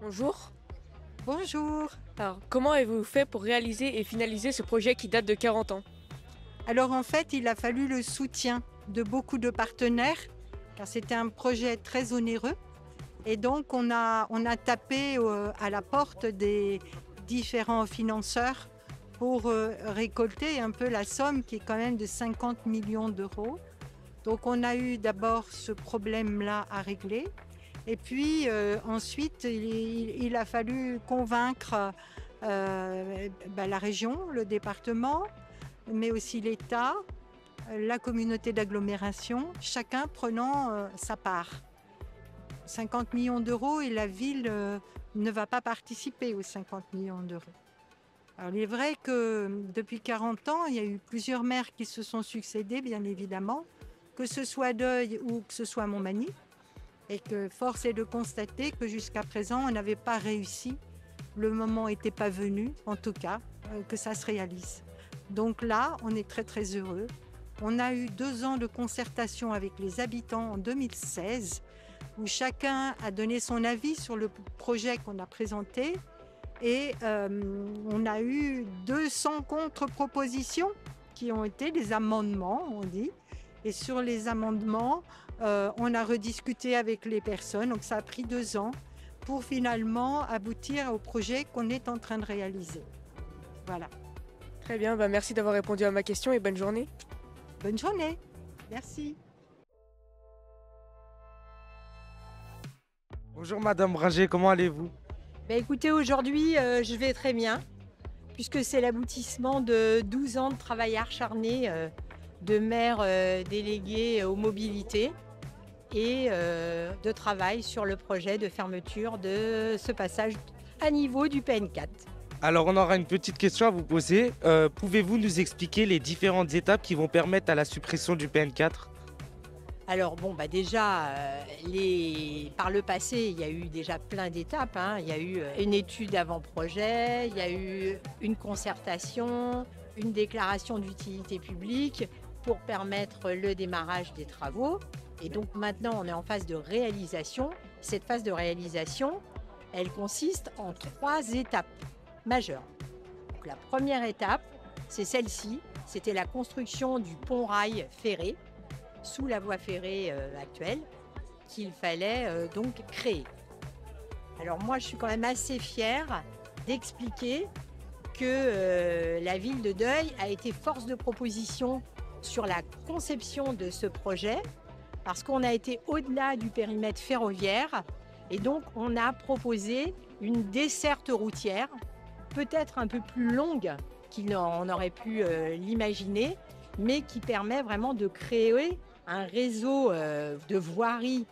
Bonjour. Bonjour. Alors, comment avez-vous fait pour réaliser et finaliser ce projet qui date de 40 ans? Alors en fait, il a fallu le soutien de beaucoup de partenaires, car c'était un projet très onéreux. Et donc on a tapé à la porte des différents financeurs pour récolter un peu la somme qui est quand même de 50 millions d'euros. Donc on a eu d'abord ce problème-là à régler. Et puis ensuite, il a fallu convaincre la région, le département, mais aussi l'État, la communauté d'agglomération, chacun prenant sa part. 50 millions d'euros et la ville ne va pas participer aux 50 millions d'euros. Alors, il est vrai que depuis 40 ans, il y a eu plusieurs maires qui se sont succédés, bien évidemment, que ce soit Deuil ou que ce soit Montmagny, et que force est de constater que jusqu'à présent, on n'avait pas réussi. Le moment n'était pas venu, en tout cas, que ça se réalise. Donc là, on est très très heureux. On a eu 2 ans de concertation avec les habitants en 2016, où chacun a donné son avis sur le projet qu'on a présenté. Et on a eu 200 contre-propositions qui ont été des amendements, on dit. Et sur les amendements, on a rediscuté avec les personnes. Donc ça a pris 2 ans pour finalement aboutir au projet qu'on est en train de réaliser. Voilà. Très bien, merci d'avoir répondu à ma question et bonne journée. Bonne journée. Merci. Bonjour Madame Bringer, comment allez-vous? Écoutez, aujourd'hui, je vais très bien, puisque c'est l'aboutissement de 12 ans de travail acharné de maire délégué aux mobilités et de travail sur le projet de fermeture de ce passage à niveau du PN4. Alors on aura une petite question à vous poser. Pouvez-vous nous expliquer les différentes étapes qui vont permettre à la suppression du PN4? Alors déjà, par le passé, il y a eu déjà plein d'étapes, hein. Il y a eu une étude avant-projet, il y a eu une concertation, une déclaration d'utilité publique pour permettre le démarrage des travaux. Et donc maintenant, on est en phase de réalisation. Cette phase de réalisation, elle consiste en 3 étapes majeures. Donc la première étape, c'est celle-ci, c'était la construction du pont-rail ferré sous la voie ferrée actuelle qu'il fallait donc créer. Alors moi, je suis quand même assez fière d'expliquer que la ville de Deuil a été force de proposition sur la conception de ce projet parce qu'on a été au-delà du périmètre ferroviaire et donc on a proposé une desserte routière peut-être un peu plus longue qu'on aurait pu l'imaginer, mais qui permet vraiment de créer un réseau de voirie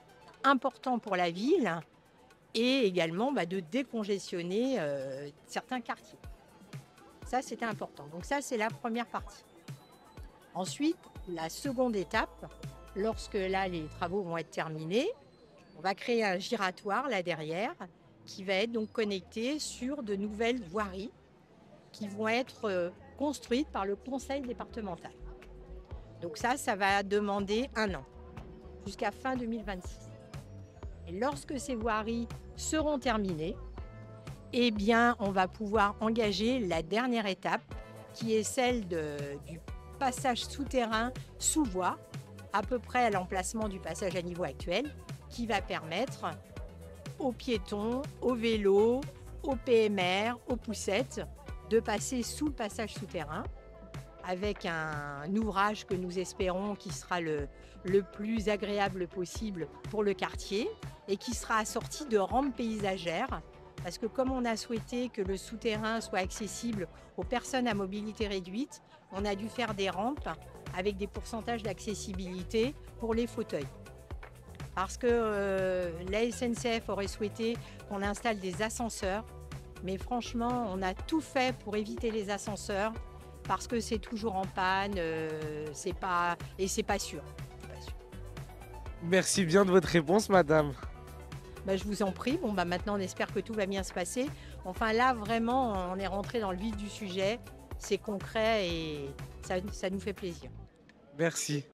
important pour la ville et également de décongestionner certains quartiers. Ça, c'était important. Donc ça, c'est la première partie. Ensuite, la seconde étape, lorsque là, les travaux vont être terminés, on va créer un giratoire là derrière qui va être donc connecté sur de nouvelles voiries qui vont être construites par le conseil départemental. Donc ça va demander 1 an, jusqu'à fin 2026. Et lorsque ces voiries seront terminées, eh bien, on va pouvoir engager la dernière étape, qui est celle du passage souterrain sous voie, à peu près à l'emplacement du passage à niveau actuel, qui va permettre aux piétons, aux vélos, aux PMR, aux poussettes, de passer sous le passage souterrain, avec un ouvrage que nous espérons qui sera le plus agréable possible pour le quartier et qui sera assorti de rampes paysagères parce que comme on a souhaité que le souterrain soit accessible aux personnes à mobilité réduite, on a dû faire des rampes avec des pourcentages d'accessibilité pour les fauteuils. Parce que la SNCF aurait souhaité qu'on installe des ascenseurs, mais franchement, on a tout fait pour éviter les ascenseurs parce que c'est toujours en panne, c'est pas sûr. Merci bien de votre réponse Madame. Je vous en prie. Maintenant, on espère que tout va bien se passer. Enfin là, vraiment, on est rentré dans le vif du sujet. C'est concret et ça nous fait plaisir. Merci.